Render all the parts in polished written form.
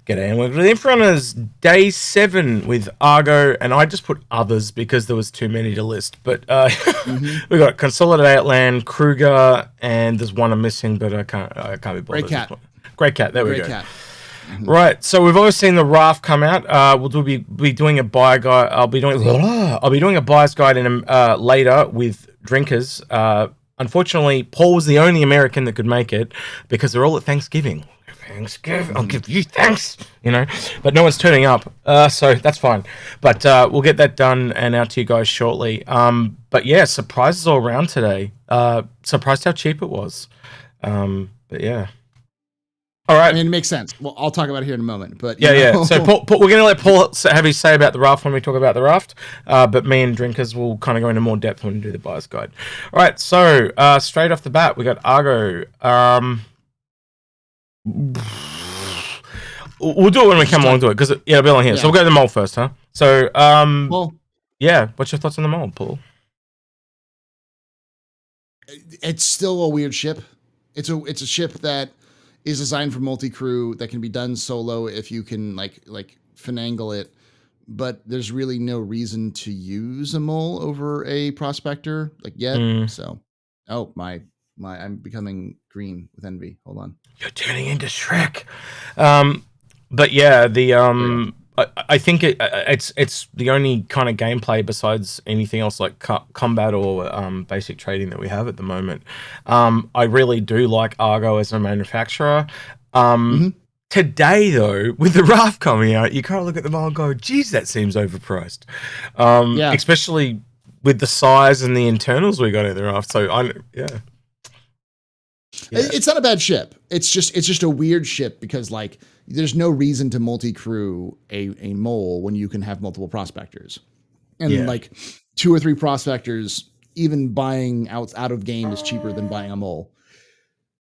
G'day, and welcome to the Inforunners, day 7 with Argo, and I just put others because there was too many to list. But we got Consolidated, Outland, Kruger, and there's one I'm missing, but I can't be bothered. Greycat. Greycat, there we go. Greycat. Right, so we've always seen the Raft come out. We'll be doing a buy guide. I'll be doing a buyer's guide in later with drinkers. Unfortunately, Paul was the only American that could make it because they're all at Thanksgiving. I'll give you thanks, but no one's turning up, so that's fine. But we'll get that done and out to you guys shortly. But yeah, surprises all around today. Surprised how cheap it was. But yeah. All right. I mean, it makes sense. Well, I'll talk about it here in a moment. But yeah. So Paul, we're going to let Paul have his say about the Raft when we talk about the Raft. But me and drinkers will kind of go into more depth when we do the buyer's guide. All right. So straight off the bat, we got Argo. We'll do it when we come along to it because it'll be on here. Yeah. So we'll go to the mold first, huh? So yeah. What's your thoughts on the mold, Paul? It's still a weird ship. It's a ship that is designed for multi-crew that can be done solo if you can like finagle it, but there's really no reason to use a mole over a prospector yet. So, I'm becoming green with envy. Hold on. You're turning into Shrek. But yeah, I think it's the only kind of gameplay besides anything else like combat or basic trading that we have at the moment. I really do like Argo as a manufacturer. Today, though, with the Raft coming out, you kind of look at them all and go, geez, that seems overpriced. Especially with the size and the internals we got in the Raft. So, It's not a bad ship. It's just a weird ship because there's no reason to multi-crew a mole when you can have multiple prospectors. And 2 or 3 prospectors, even buying out of game is cheaper than buying a mole.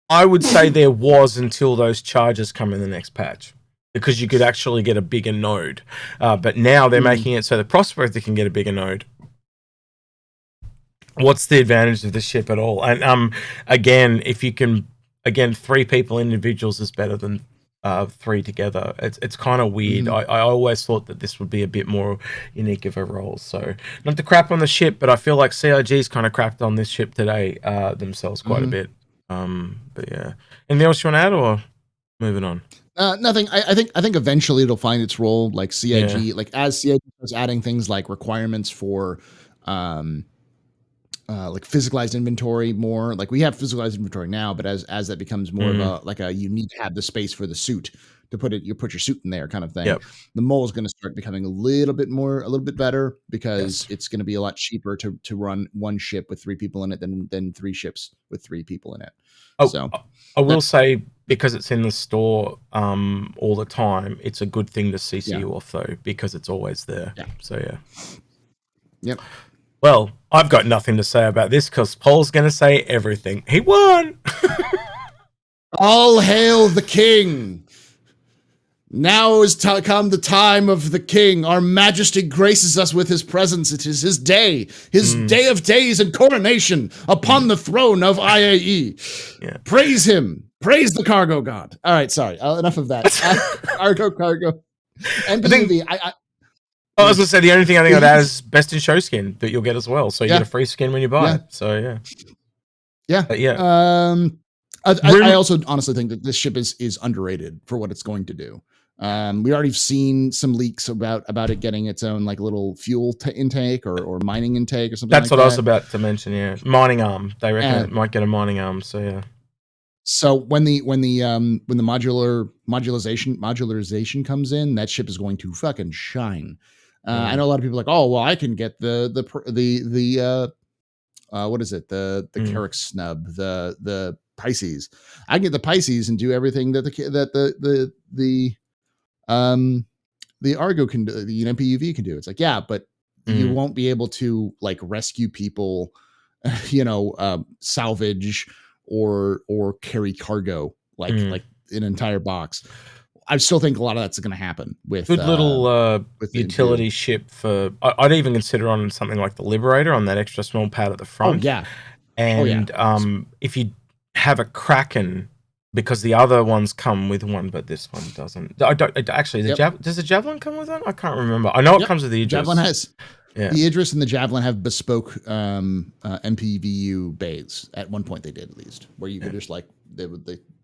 I would say there was until those charges come in the next patch because you could actually get a bigger node. But now they're making it so the prospector can get a bigger node. What's the advantage of the ship at all? And again, if you can, 3 people individuals is better than 3 together. It's kind of weird. I always thought that this would be a bit more unique of a role. So not to crap on the ship, but I feel like CIG's kind of crapped on this ship today themselves quite a bit. But yeah, anything else you want to add or moving on? Nothing. I think eventually it'll find its role like CIG, as CIG is adding things like requirements for physicalized inventory more. We have physicalized inventory now, but as that becomes more of you need to have the space for the suit to put your suit in there kind of thing. The mole is going to start becoming a little bit better because it's going to be a lot cheaper to run one ship with 3 people in it than 3 ships with 3 people in it. So I will say because it's in the store all the time, it's a good thing to CC you off though, because it's always there. So Yep. Well, I've got nothing to say about this because Paul's going to say everything. He won! All hail the king! Now is come the time of the king. Our majesty graces us with his presence. It is his day day of days and coronation upon the throne of IAE. Yeah. Praise him. Praise the cargo god. All right, sorry. Enough of that. Argo, cargo. MPUV. I was going to say, the only thing I think I'd add is best in show skin that you'll get as well. So you get a free skin when you buy it. So, I also honestly think that this ship is underrated for what it's going to do. We already seen some leaks about it getting its own little fuel intake or mining intake or something. That's what I was about to mention. Yeah, mining arm. They reckon it might get a mining arm. So yeah. So when the modularization comes in, that ship is going to fucking shine. I know a lot of people are like, oh well, I can get the what is it, the Carrick snub, the Pisces. I can get the Pisces and do everything that the Argo can do, the MPUV can do. It's but you won't be able to rescue people, salvage or carry cargo like an entire box. I still think a lot of that's going to happen with good little utility ship for. I'd even consider on something like the Liberator on that extra small pad at the front. Oh yeah, and if you have a Kraken because the other ones come with one, but this one doesn't. I don't actually. Does the Javelin come with one? I can't remember. I know it comes with the Idris. Javelin has. Yeah. The Idris and the Javelin have bespoke MPVU bays. At one point, they did at least, where you could just like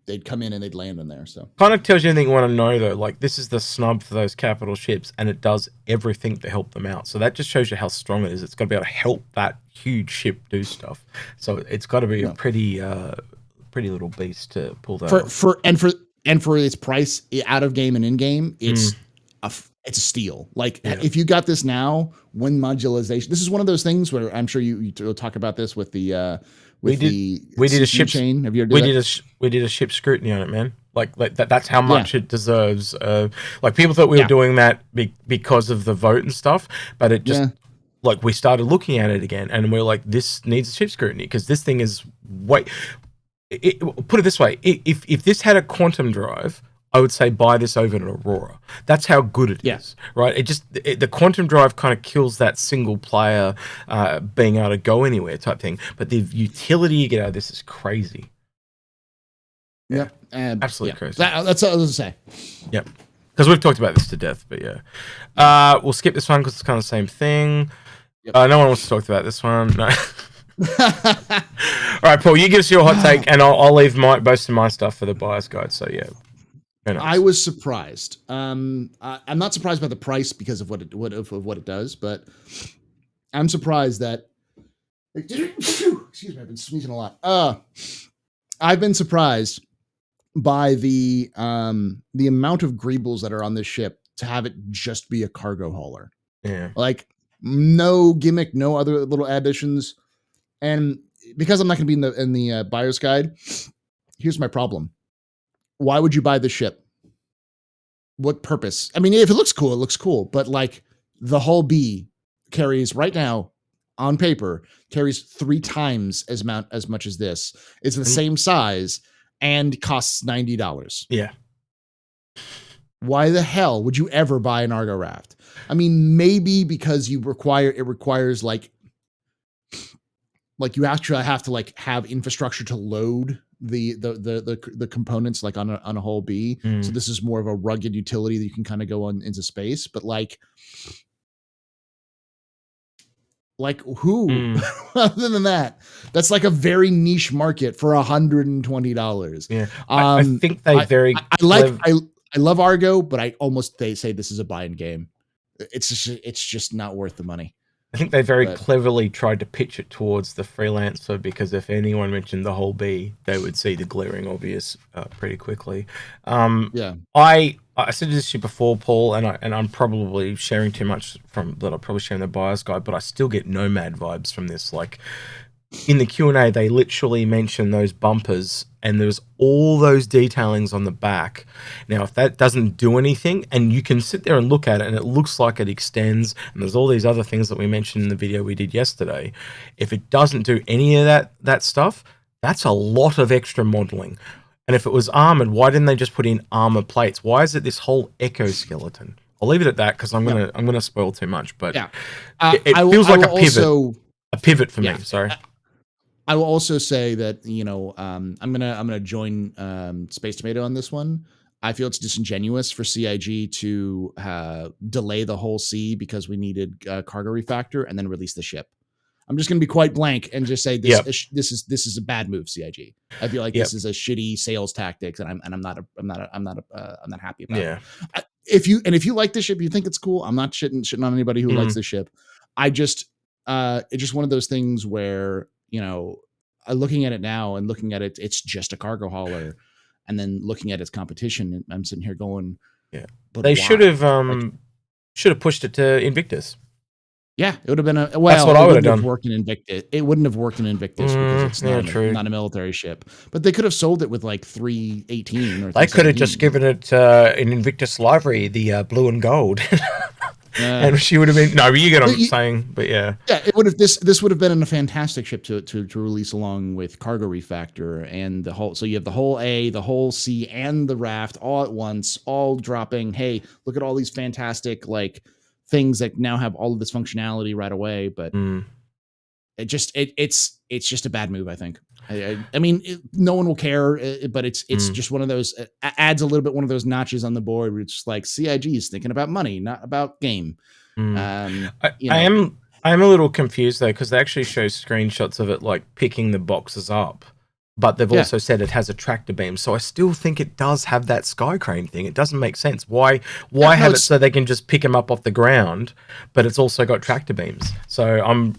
they'd come in and they'd land in there. So kind of tells you anything you want to know though. Like this is the snub for those capital ships, and it does everything to help them out. So that just shows you how strong it is. It's got to be able to help that huge ship do stuff. So it's got to be a pretty little beast to pull that off. For its price out of game and in game, it's a steal. Like if you got this now, when modularization, this is one of those things where I'm sure you talk about this with the we did a ship chain. Have you ever we did a ship scrutiny on it, man. Like that's how much it deserves. Like people thought we were doing that because of the vote and stuff, but it just like we started looking at it again, and we're like, this needs a ship scrutiny because this thing is put it this way, if this had a quantum drive, I would say buy this over an Aurora. That's how good it is, right? The quantum drive kind of kills that single player being able to go anywhere type thing. But the utility you get out of this is crazy. Yep, absolutely crazy. That's what I was gonna say. Yep, because we've talked about this to death. But yeah, we'll skip this one because it's kind of the same thing. Yep. No one wants to talk about this one. No. All right, Paul, you give us your hot take, and I'll leave most of my stuff for the buyer's guide. So yeah. I was surprised. I'm not surprised by the price because of what it does, but I'm surprised that. Excuse me, I've been sneezing a lot. I've been surprised by the amount of greebles that are on this ship to have it just be a cargo hauler. Yeah, like no gimmick, no other little additions, and because I'm not going to be in the buyer's guide, here's my problem. Why would you buy the ship? What purpose? I mean, if it looks cool, it looks cool. But like the hull B carries right now on paper carries 3 times as much as this. It's the same size and costs $90. Yeah. Why the hell would you ever buy an Argo Raft? I mean, maybe because it requires like you actually have to like have infrastructure to load the components like on a whole B. So this is more of a rugged utility that you can kind of go on into space, but like who other than that, that's like a very niche market for $120. Yeah. I think I love Argo, but I almost say this is a buy-in game. It's just not worth the money. I think they very cleverly tried to pitch it towards the freelancer because if anyone mentioned the whole B, they would see the glaring obvious pretty quickly. I said this to you before, Paul, and I'm probably sharing too much from that. I'm probably sharing the buyer's guide, but I still get Nomad vibes from this. Like in the Q&A, they literally mention those bumpers and there's all those detailings on the back. Now, if that doesn't do anything, and you can sit there and look at it and it looks like it extends, and there's all these other things that we mentioned in the video we did yesterday, if it doesn't do any of that stuff, that's a lot of extra modeling. And if it was armored, why didn't they just put in armor plates? Why is it this whole exoskeleton? I'll leave it at that because I'm gonna spoil too much. But it feels like a pivot for me. Sorry. I will also say that I'm gonna join Space Tomato on this one. I feel it's disingenuous for CIG to delay the whole C because we needed cargo refactor and then release the ship. I'm just gonna be quite blank and just say this is a bad move, CIG. I feel like this is a shitty sales tactics, and I'm not happy about it. If you like this ship, you think it's cool. I'm not shitting on anybody who likes this ship. It's just one of those things where looking at it now and looking at it, it's just a cargo hauler, and then looking at its competition, I'm sitting here going, but they should have pushed it to Invictus. Yeah, it would have been that's what I would have done. It wouldn't have worked in Invictus because it's not a military ship. But they could have sold it with like 318 or. They could have just given it an Invictus livery, the blue and gold. And she would have been you get what I'm saying, but yeah, it would have this would have been a fantastic ship to release along with cargo refactor and the whole. So you have the whole A, the whole C, and the Raft all at once, all dropping. Hey, look at all these fantastic things that now have all of this functionality right away. But it's just a bad move, I think. I mean, no one will care, but it's just one of those adds a little bit one of those notches on the board where it's like CIG is thinking about money, not about game. I am a little confused though, because they actually show screenshots of it like picking the boxes up, but they've also said it has a tractor beam. So I still think it does have that sky crane thing. It doesn't make sense. Why have it so they can just pick them up off the ground, but it's also got tractor beams? So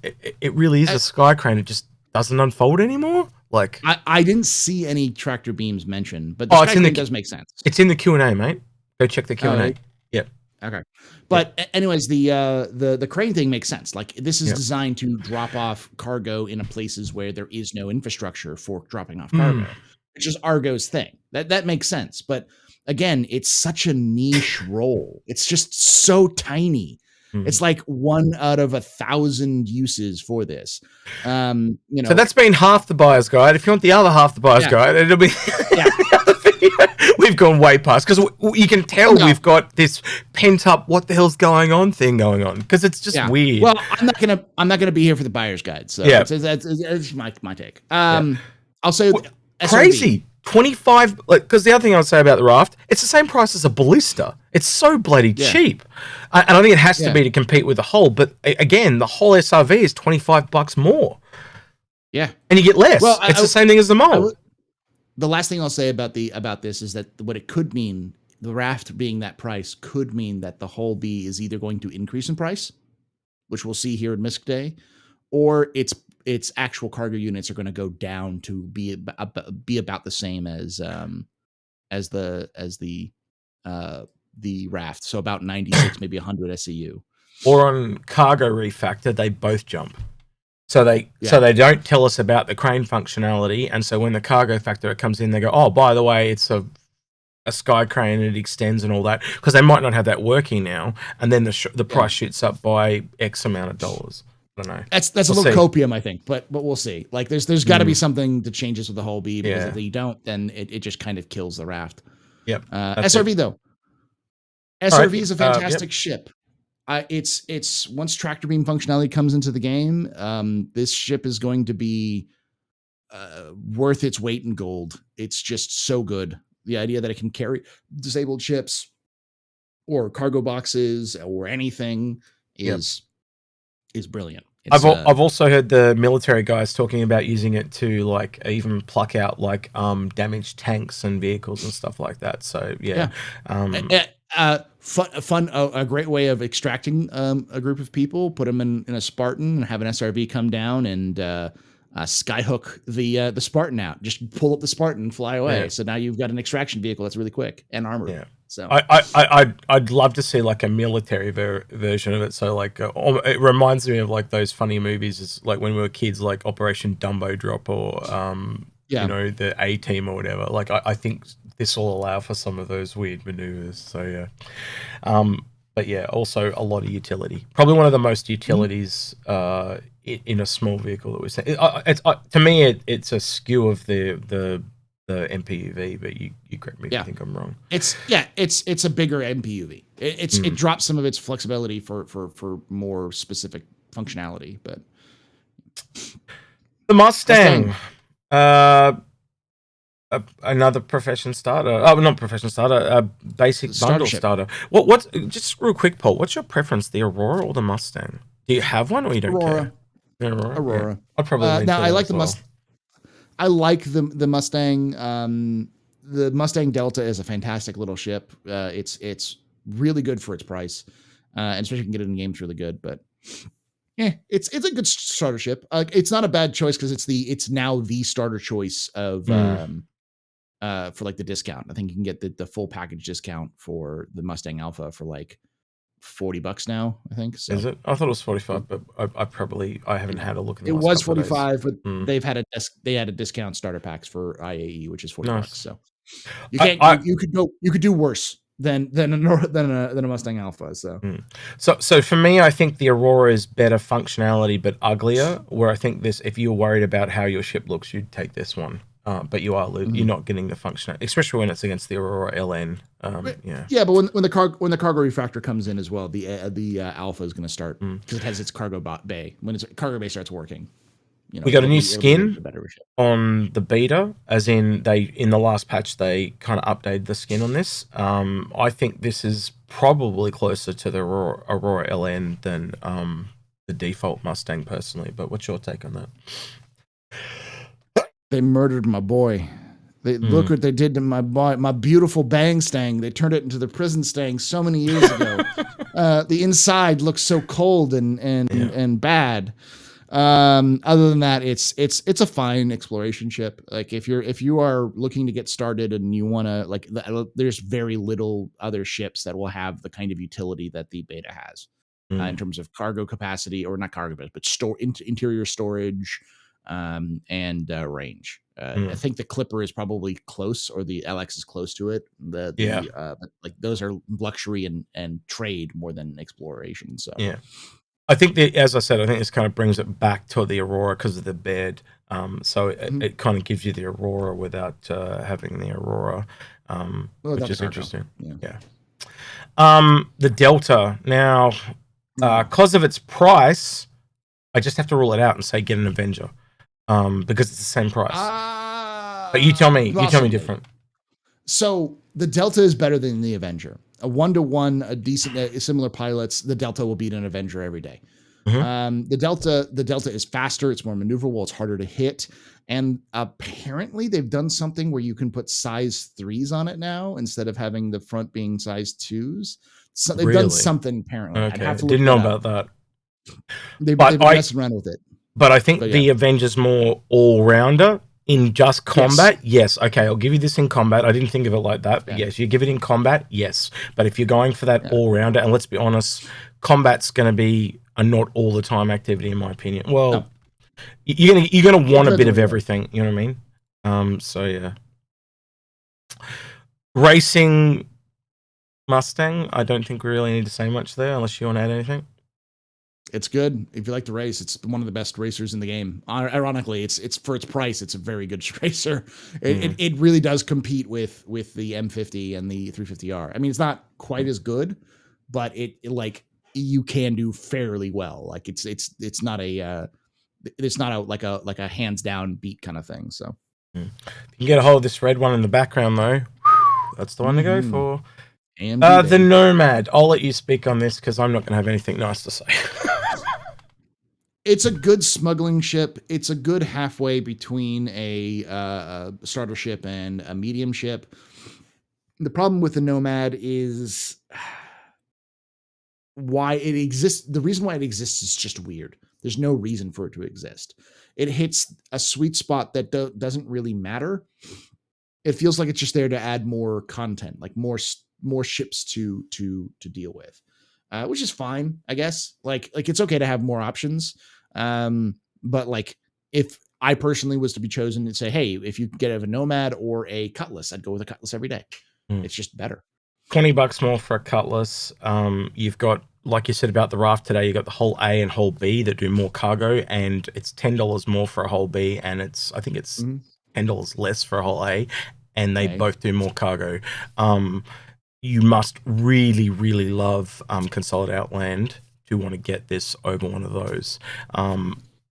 it really is a sky crane. It just doesn't unfold anymore. Like I didn't see any tractor beams mentioned, but the sky crane does make sense. It's in the Q&A, mate. Go check the Q&A. Yep. Okay. But anyways, the crane thing makes sense. Like this is designed to drop off cargo in places where there is no infrastructure for dropping off cargo, which is Argo's thing. That makes sense. But again, it's such a niche role. It's just so tiny. It's like 1 out of 1,000 uses for this. So that's been half the buyer's guide. If you want the other half the buyer's guide, it'll be we've gone way past, because you can tell we've got this pent up what the hell's going on thing going on, because it's just weird. Well, I'm not gonna be here for the buyer's guide, so it's my take. I'll say crazy. 25, because the other thing I'd say about the Raft, it's the same price as a Ballista. It's so bloody cheap, and I think it has to be to compete with the Hull. But again, the Hull SRV is $25 more. Yeah, and you get less. Well, it's the same thing as the Mole. The last thing I'll say about this is that what it could mean, the Raft being that price, could mean that the Hull B is either going to increase in price, which we'll see here at Misc Day, or its actual cargo units are going to go down to be about the same as the Raft, so about 96, maybe 100 SEU. Or on Cargo Refactor, they both jump. So they don't tell us about the crane functionality, and so when the cargo factor comes in, they go, oh, by the way, it's a sky crane and it extends and all that, because they might not have that working now, and then the price shoots up by X amount of dollars. I don't know. That's a little copium, I think, but we'll see. Like there's got to be something that changes with the Hull B, because if you don't, then it just kind of kills the Raft. Yep. SRV though. SRV is a fantastic ship. It's once tractor beam functionality comes into the game, this ship is going to be worth its weight in gold. It's just so good. The idea that it can carry disabled ships or cargo boxes or anything is brilliant. I've also heard the military guys talking about using it to like even pluck out like damaged tanks and vehicles and stuff like that. So a great way of extracting a group of people, put them in a Spartan and have an SRV come down and skyhook the Spartan out. Just pull up the Spartan and fly away. So now you've got an extraction vehicle that's really quick and armored. Yeah. So I'd love to see like a military version of it. So like it reminds me of like those funny movies, it's like when we were kids, like Operation Dumbo Drop or the A-Team or whatever. Like I think this will allow for some of those weird maneuvers. So but yeah, also a lot of utility. Probably one of the most utilities in a small vehicle that we're seeing. To me, it's a skew of the MPUV, but you correct me if you think I'm wrong. It's a bigger MPUV. It drops some of its flexibility for more specific functionality, but the Mustang. Another profession starter. Oh, not profession starter. A basic bundle starter. What's just real quick, Paul? What's your preference, the Aurora or the Mustang? Do you have one, or you don't care? Aurora. Yeah. I'd probably. Now I like the Mustang. I like the Mustang. The Mustang Delta is a fantastic little ship. It's really good for its price, and especially if you can get it in games really good. But it's a good starter ship. It's not a bad choice because it's now the starter choice of for like the discount. I think you can get the full package discount for the Mustang Alpha for like $40 now, I think. So. Is it? I thought it was 45, but I haven't had a look at it. It was 45, but they had a discount starter packs for IAE, which is $40. So you can't you could do worse than a Mustang Alpha. So for me, I think the Aurora is better functionality but uglier. Where I think if you're worried about how your ship looks, you'd take this one. But you're not getting the functionality, especially when it's against the Aurora LN. Yeah, but when the cargo refactor comes in as well, the Alpha is going to start because it has its cargo bay. When its cargo bay starts working, you know, We got a new it'll be skin a better ship. on the beta, as in in the last patch they kind of updated the skin on this. I think this is probably closer to the Aurora LN than the default Mustang personally. But what's your take on that? They murdered my boy. They look what they did to my boy, my beautiful Bang Stang. They turned it into the prison Stang so many years ago. The inside looks so cold and bad. Other than that, it's a fine exploration ship. Like if you are looking to get started and you want to like, there's very little other ships that will have the kind of utility that the beta has in terms of cargo capacity, or not cargo, but interior storage and range. I think the Clipper is probably close, or the LX is close to it. But like those are luxury and trade more than exploration. So yeah. I think that, as I said, I think this kind of brings it back to the Aurora because of the bed. So it kind of gives you the Aurora without having the Aurora, which is interesting. Yeah. The Delta now, because of its price, I just have to rule it out and say get an Avenger, because it's the same price. But you tell me, different. So the Delta is better than the Avenger. A 1-to-1, a decent, similar pilots, the Delta will beat an Avenger every day. The Delta is faster, it's more maneuverable, it's harder to hit, and apparently they've done something where you can put size 3s on it now instead of having the front being size 2s. So they've done something apparently. Okay. I'd have to didn't know about that. They've been messing around with it. But I think the Avenger's more all-rounder. In just combat, yes. Okay, I'll give you this in combat. I didn't think of it like that, but yes, you give it in combat, yes. But if you're going for that all-rounder, and let's be honest, combat's going to be a not all the time activity, in my opinion. Well, you're gonna want a bit of everything. You know what I mean? So yeah. Racing Mustang. I don't think we really need to say much there, unless you want to add anything. It's good. If you like to race, it's one of the best racers in the game. Ironically, it's for its price, it's a very good racer. It really does compete with the M50 and the 350R. I mean, it's not quite as good, but it like you can do fairly well. Like it's not like a hands down beat kind of thing. So you can get a hold of this red one in the background though. That's the one to go for. The Nomad. I'll let you speak on this because I'm not going to have anything nice to say. It's a good smuggling ship. It's a good halfway between a starter ship and a medium ship. The problem with the Nomad is why it exists. The reason why it exists is just weird. There's no reason for it to exist. It hits a sweet spot that doesn't really matter. It feels like it's just there to add more content, like more ships to deal with, which is fine, I guess. Like it's okay to have more options. But like if I personally was to be chosen and say, hey, if you get a Nomad or a Cutlass, I'd go with a Cutlass every day. It's just better. $20 more for a Cutlass. You've got, like you said about the Raft today, you got the hull A and hull B that do more cargo, and it's $10 more for a hull B, and I think it's $10 less for a hull A, and they both do more cargo. You must really, really love Consolidated Outland to want to get this over one of those.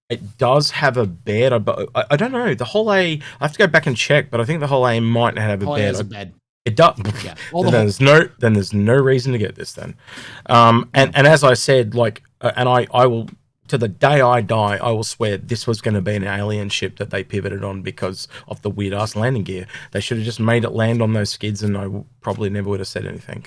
It does have a bed, but I don't know. The hull A, I have to go back and check, but I think the hull A might have a bed. Has a bed. It does. Yeah. Then there's no reason to get this then. And as I said, like, and I will, to the day I die, I will swear this was going to be an alien ship that they pivoted on because of the weird ass landing gear. They should have just made it land on those skids, and I probably never would have said anything.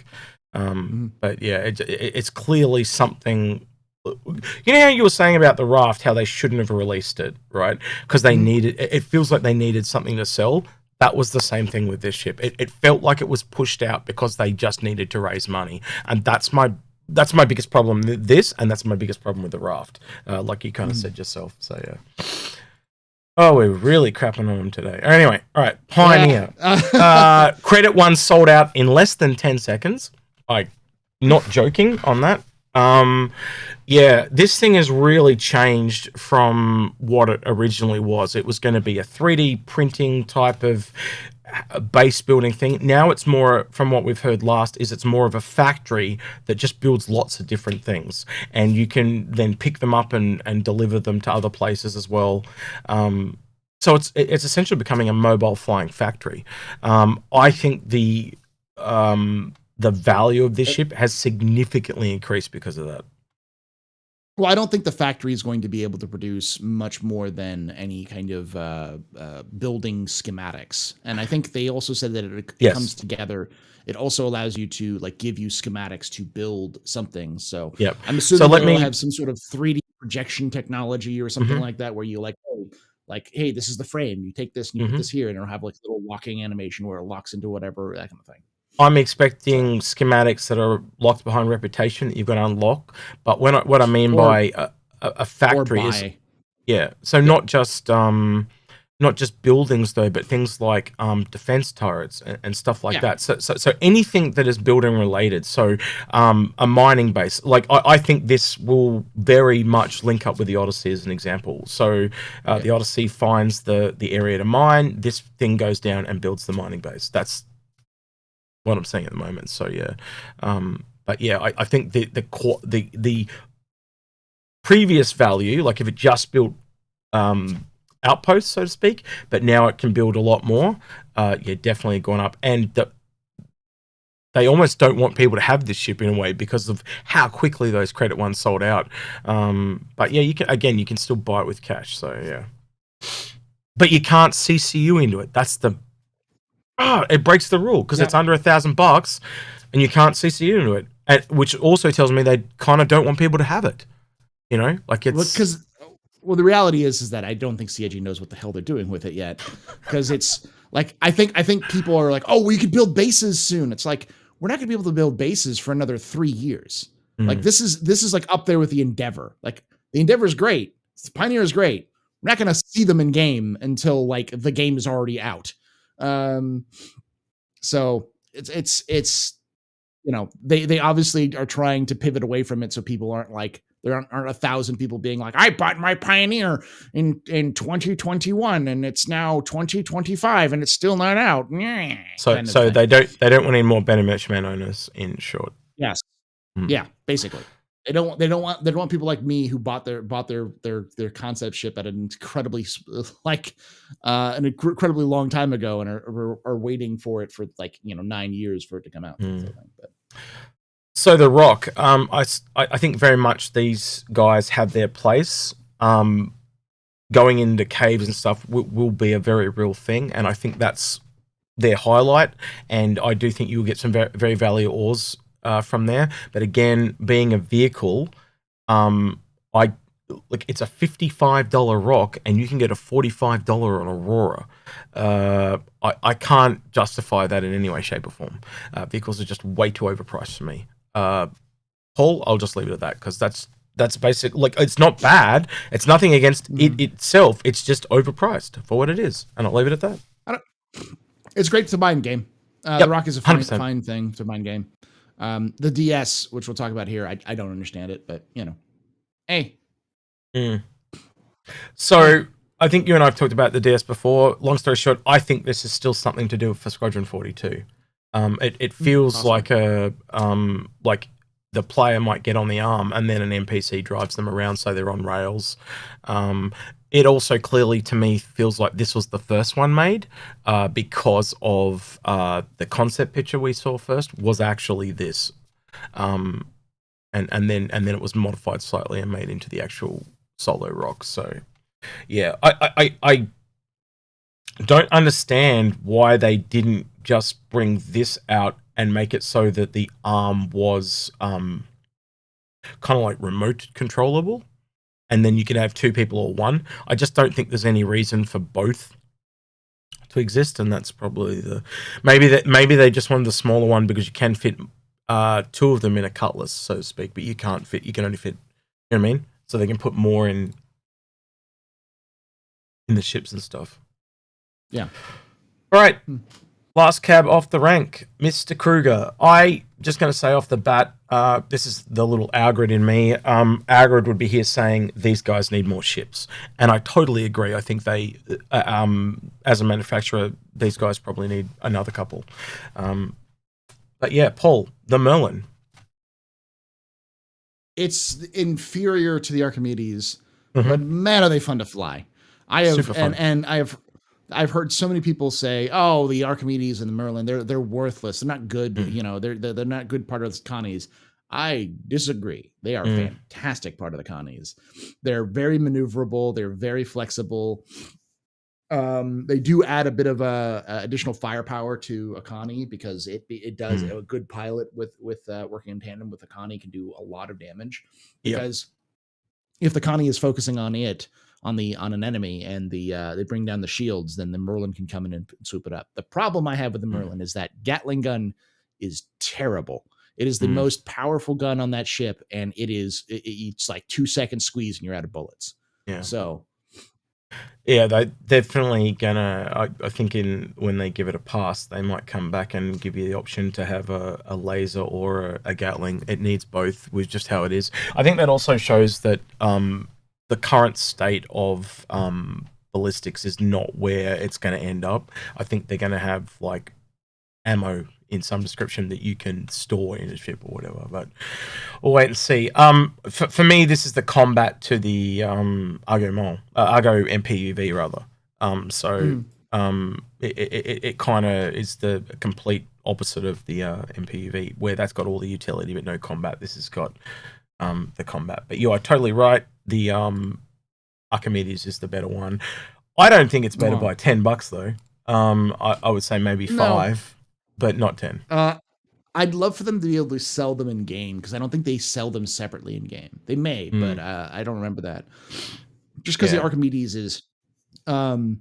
But yeah, it's clearly something. You know how you were saying about the Raft, how they shouldn't have released it, right? Because they needed. It feels like they needed something to sell. That was the same thing with this ship. It felt like it was pushed out because they just needed to raise money, and that's my biggest problem with this, and that's my biggest problem with the Raft, like you kind of said yourself. So yeah. Oh, we're really crapping on them today. Anyway, all right, Pioneer. Credit 1 sold out in less than 10 seconds. Not joking on that. Yeah, this thing has really changed from what it originally was. It was going to be a 3D printing type of a base building thing. Now it's more, from what we've heard last, is it's more of a factory that just builds lots of different things, and you can then pick them up and deliver them to other places as well. So it's essentially becoming a mobile flying factory. I think the value of this ship has significantly increased because of that. Well, I don't think the factory is going to be able to produce much more than any kind of building schematics. And I think they also said that it comes together. It also allows you to like give you schematics to build something. So yep. I'm assuming they'll have some sort of 3D projection technology or something like that, where you hey, this is the frame. You take this and you put this here, and it'll have like a little locking animation where it locks into whatever, that kind of thing. I'm expecting schematics that are locked behind reputation that you've got to unlock. But what I mean by a factory is, so not just buildings though, but things like defense turrets and stuff like that. So anything that is building related. So a mining base. Like I think this will very much link up with the Odyssey as an example. So the Odyssey finds the area to mine. This thing goes down and builds the mining base. That's what I'm saying at the moment. So but yeah, I think the previous value, like if it just built outposts, so to speak, but now it can build a lot more. Definitely gone up, and they almost don't want people to have this ship in a way because of how quickly those credit ones sold out. But yeah, you can still buy it with cash. So yeah, but you can't CCU into it. That's it breaks the rule because it's under $1,000 and you can't CCU into it, which also tells me they kind of don't want people to have it. You know, like it's the reality is that I don't think CIG knows what the hell they're doing with it yet, because it's like I think people are like, oh, we could build bases soon. It's like, we're not going to be able to build bases for another 3 years. Like this is like up there with the Endeavor. Like the Endeavor is great, the Pioneer is great. We're not going to see them in game until like the game is already out. So it's they obviously are trying to pivot away from it, so people aren't like, there aren't 1,000 people being like, I bought my Pioneer in 2021 and it's now 2025 and it's still not out. So they don't want any more Benemerchman owners, in short. Yes. Yeah, basically. They don't want people like me who bought their concept ship at an incredibly incredibly long time ago and are waiting for it for 9 years for it to come out. So the Rock, I think very much these guys have their place. Going into caves and stuff will be a very real thing, and I think that's their highlight. And I do think you'll get some very, very valuable ores from there. But again, being a vehicle, it's a $55 Rock, and you can get a $45 on Aurora. I can't justify that in any way, shape, or form. Vehicles are just way too overpriced for me. Paul, I'll just leave it at that, because that's basic. Like, it's not bad. It's nothing against it itself. It's just overpriced for what it is, and I'll leave it at that. It's great to mine game. The Rock is a fine thing to mine game. The DS, which we'll talk about here, I don't understand it, but hey. So I think you and I have talked about the DS before. Long story short, I think this is still something to do for Squadron 42. It feels like like the player might get on the arm and then an NPC drives them around, so they're on rails. It also clearly to me feels like this was the first one made, because of the concept picture we saw first was actually this, and then it was modified slightly and made into the actual Solo Rock. So yeah, I don't understand why they didn't just bring this out and make it so that the arm was kind of like remote controllable, and then you can have 2 people or 1. I just don't think there's any reason for both to exist, and that's probably maybe they just wanted the smaller one because you can fit 2 of them in a Cutlass, so to speak, but you can only fit, you know what I mean? So they can put more in the ships and stuff. Yeah. All right. Last cab off the rank, Mr. Kruger. I just going to say off the bat, this is the little Algrid in me. Algrid would be here saying these guys need more ships, and I totally agree. I think they, as a manufacturer, these guys probably need another couple. But yeah, Paul, the Merlin. It's inferior to the Archimedes, but man, are they fun to fly. I've heard so many people say, "Oh, the Archimedes and the Merlin, they're worthless. They're not good. You know, they're not good part of the Connies." I disagree. They are fantastic part of the Connies. They're very maneuverable. They're very flexible. They do add a bit of additional firepower to a Connie because it does a good pilot with working in tandem with a Connie can do a lot of damage because if the Connie is focusing on an enemy and they bring down the shields, then the Merlin can come in and swoop it up. The problem I have with the Merlin is that Gatling gun is terrible. It is the most powerful gun on that ship, and it's like 2 seconds squeeze and you're out of bullets. Yeah. So yeah, they definitely gonna. I think when they give it a pass, they might come back and give you the option to have a laser or a Gatling. It needs both, with just how it is. I think that also shows that the current state of ballistics is not where it's going to end up. I think they're going to have like ammo in some description that you can store in a ship or whatever, but we'll wait and see. For me, this is the combat to the Argo MPUV rather. It kind of is the complete opposite of the MPUV, where that's got all the utility but no combat. This has got the combat. But you are totally right. The Archimedes is the better one. I don't think it's better by $10 though. I would say maybe 5. But not 10. I'd love for them to be able to sell them in game because I don't think they sell them separately in game. They may, but I don't remember that. Just because the Archimedes is the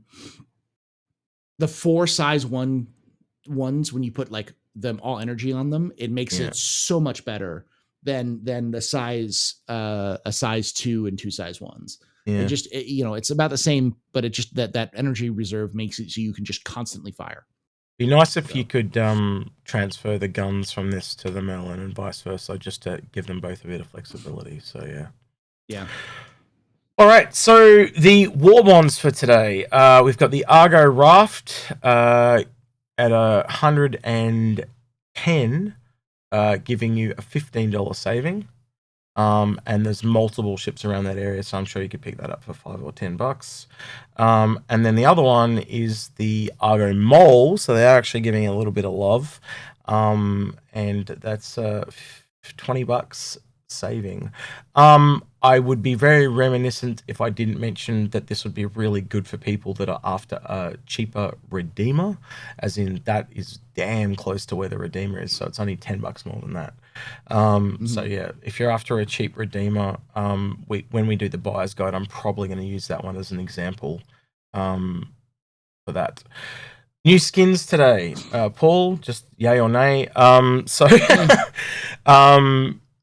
4 size ones when you put like them all energy on them, it makes it so much better than the size a size 2 and 2 size 1s. It just it's about the same, but it just that energy reserve makes it so you can just constantly fire. Be nice if you could transfer the guns from this to the Merlin and vice versa, just to give them both a bit of flexibility. So yeah. All right. So the war bonds for today, we've got the Argo Raft at 110, giving you a $15 saving. And there's multiple ships around that area, so I'm sure you could pick that up for $5 or $10. And then the other one is the Argo Mole, so they're actually giving a little bit of love, and that's $20 saving. I would be very reminiscent if I didn't mention that this would be really good for people that are after a cheaper Redeemer, as in that is damn close to where the Redeemer is, so it's only $10 more than that. So yeah, if you're after a cheap Redeemer, when we do the buyer's guide, I'm probably going to use that one as an example for that. New skins today, Paul, just yay or nay.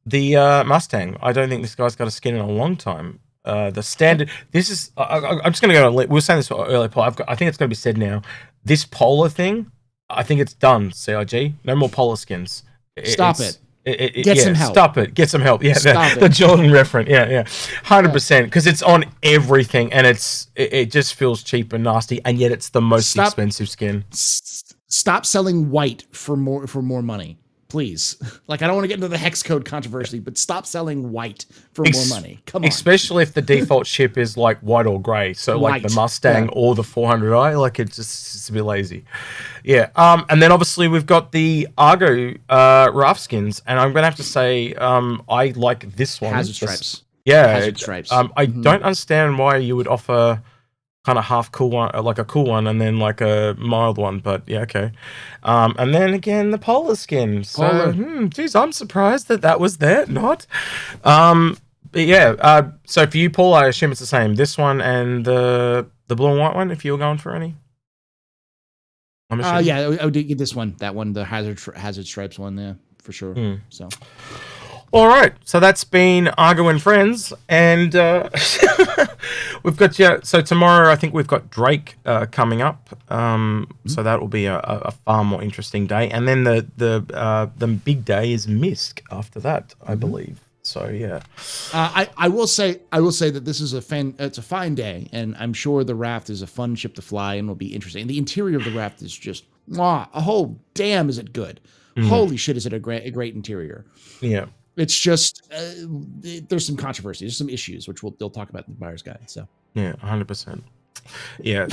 The Mustang, I don't think this guy's got a skin in a long time. The standard, this is, I'm just going to go, we were saying this earlier, Paul, I think it's going to be said now, this Polar thing, I think it's done, CIG. No more Polar skins. Stop it. Get some help. Stop it. Get some help. Yeah, the Jordan reference. Yeah. 100%. Because it's on everything, and it just feels cheap and nasty, and yet it's the most expensive skin. Stop selling white for more money, please. Like, I don't want to get into the hex code controversy, but stop selling white for more money. Come on. Especially if the default ship is like white or grey. So like the Mustang or the 400i, like it's a bit lazy. Yeah. And then obviously we've got the Argo Raft skins, and I'm gonna have to say I like this one. Hazard stripes. Hazard stripes. I don't understand why you would offer kind of half cool one, like a cool one, and then like a mild one, but yeah, okay. And then again, the Polar skin. So, geez, I'm surprised that was there, not. But yeah, so for you, Paul, I assume it's the same. This one and the blue and white one, if you were going for any. Yeah, I would get this one, that one, the hazard stripes one, yeah, for sure. So. All right, so that's been Argo and Friends, and we've got so tomorrow I think we've got Drake coming up, so that will be a far more interesting day, and then the big day is Misk after that, I believe. So yeah, I will say that this is it's a fine day, and I'm sure the Raft is a fun ship to fly and will be interesting. The interior of the Raft is just damn, is it good? Holy shit, is it a great interior? Yeah. It's just there's some controversy, there's some issues which they'll talk about in the buyer's guide. So yeah, 100%. Yeah.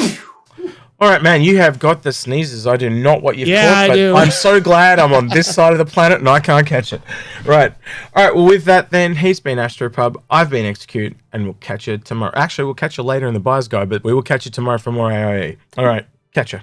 All right, man. You have got the sneezes. I do not what you've caught, but do. I'm so glad I'm on this side of the planet and I can't catch it. Right. All right. Well, with that, then he's been Astropub. I've been Execute, and we'll catch you tomorrow. Actually, we'll catch you later in the buyer's guide, but we will catch you tomorrow for more IAE. All right. Catch you.